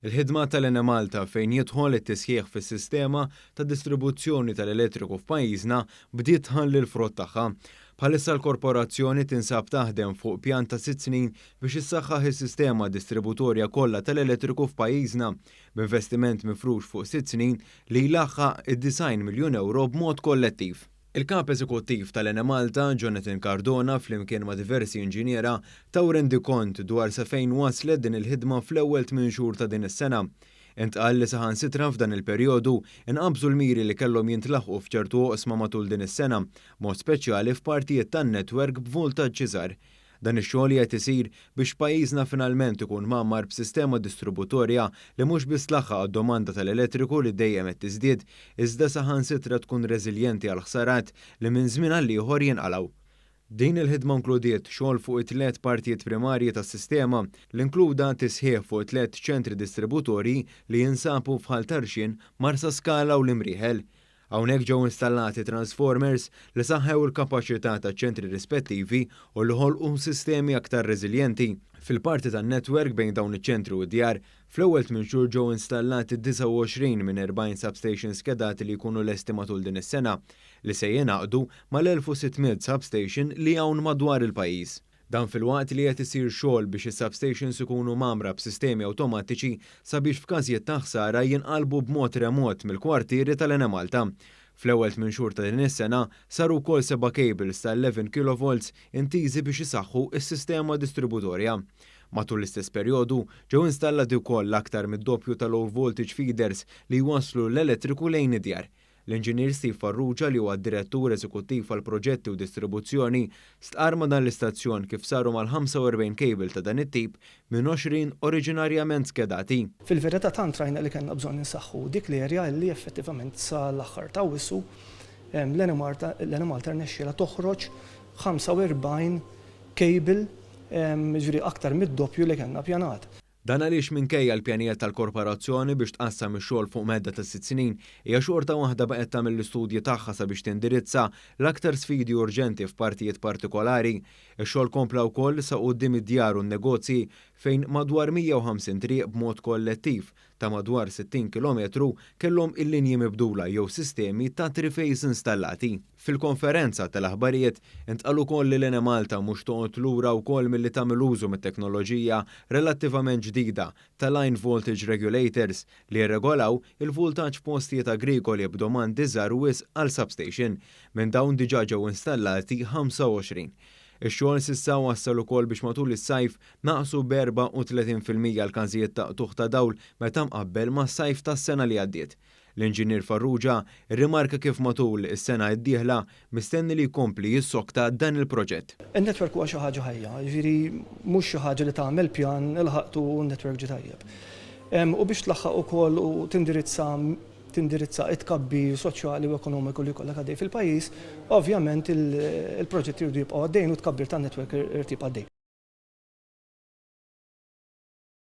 Il-ħidma tal-Ene Malta fejn jidħol it-tisħiħ fis-sistema ta' distribuzzjoni tal-elettriku f'pajjiżna bdiet tħalli l-frott tagħha. Bħalissa l-korporazzjoni tinsab taħdem fuq pjan ta' 6 snin biex issaħħaħ is-sistema distributorja kollha tal-elettriku f'pajjiżna b'investiment mifrux fuq 6 snin li jlaħħaq id-9 miljun euro b'mod kollettiv. Il-kap eżekuttiv tal-Ene Malta, Jonathan Cardona, flimkien ma' diversi inġiniera, taw rendi kont dwar sa fejn waslet din il-ħidma fl-ewwel 8 xhur ta' din is-sena. Intqal li saħansitra f'dan il-perjodu inqabżu l-miri li kellhom jintlaħqu f'ċertu oqsma matul din is-sena, mod speċjali f'partijiet tan-netwerk b'voltaġġ iżgħar. Dan ix-xogħol qed isir biex pajjiżna finalment ikun mgħammar b'sistema distributorja li mhux biss tlaħħaq għad-domanda tal-elettriku li dejjem qed tiżdied, iżda saħansitra tkun reżiljenti għal ħsarat li minn żmien għal ieħor jinqalgħu. Din il-ħidma inkludiet xogħol fuq it-tliet partijiet primarji tas-sistema li inkluda tisħiħ fuq 3 ċentri distributorji li jinsabu f'Ħal Tarxien, Marsa Skala u l-Imrieħel. Hawnhekk ġew installati transformers li saħħew il-kapaċità taċ-ċentri rispettivi u li ħolqu sistemi aktar reżiljenti. Fil-parti tan-netwerk bejn dawn iċ-ċentri u d-djar, fl-ewwel 8 xhur ġew installati 29 minn 40 substations skedati li jkunu lesti matul din is-sena li se jingħaqdu mal-1600 substation li hawn madwar il-pajjiż. Dan fil-waqt li qed isir xogħol biex is-substations ikunu magħmra b'sistemi awtomatiċi sabiex f'każijiet ta' ħsara jinqalbu b'mod remot mill-kwartieri tal-Ene Malta. Fl-ewwel 8 xhur ta' din is-sena saru wkoll 7 cables ta' 11 kV intiżi biex isaħħu s-sistema distributorja. Matul l-istess perjodu ġew installati wkoll l-aktar mid-doppju tal-low voltage feeders li jwasslu l-elettriku lejn id-djar. L-Inġinier Steve Farrugia li huwa d-Direttur Eżekuttiv għal proġetti u distribuzzjoni stqarr ma' dan l-istazzjon kif saru mal-45 cable ta' dan it-tip minn 20 oriġinarjament skedati. Fil-verità tant rajna li kellna bżonn insaħħu dik l-erja li effettivament sa l-aħħar ta' wissu l-Ene Malta rnexxiela toħroġ 45 cable ġifieri aktar mid-doppju li kellna ppjanat. Dan għaliex minkejja l-pjanijiet tal-korporazzjoni biex tqassam ix-xogħol fuq medda ta' 6 snin hija xorta waħda baqgħet tagħmel l-istudji tagħha sabiex tindirizza l-aktar sfidi urġenti f'partijiet partikolari. Ix-xogħol kompla wkoll sa quddiem id-djar u n-negozji fejn madwar 150 triq b'mod kollettiv ta' madwar 60 km kellhom il-linji mibdula jew sistemi ta' triface installati. Fil-konferenza tal-aħbarijiet intqal ukoll li l-Ene Malta mhux toqgħod lura wkoll milli tagħmel użu mit-teknoloġija relattivament ġdida ta' line voltage regulators li jirregolaw il-voltaġġ postijiet agrikoli b'domandi żgħar wisq għal substation minn dawn diġà ġew installati 25. Ix-xogħol s'issa wassal ukoll biex matul is-sajf naqsu b'34% l-każijiet ta' tuħ ta' dawl meta mqabbel mas-sajf tas-sena li għaddiet. L-Inġinier Farrugia rrimarka kif matul is-sena d-dieħla mistenni li jkompli jissokta dan il-proġett. In-netwerk huwa xi ħaġa ħajja, jiġifieri mhux xi ħaġa li tagħmel pjan ilħaqtu n-netwerk ġie tajjeb. U biex tlaħħaq ukoll u tindirizza it-kabbi soċjali u ekonomiku li jkollok għaddej fil-pajjiż, ovvjament il-proġett irdu jibqgħu għaddejn u tkabbir tan-netwerk irid jibqa' għaddej.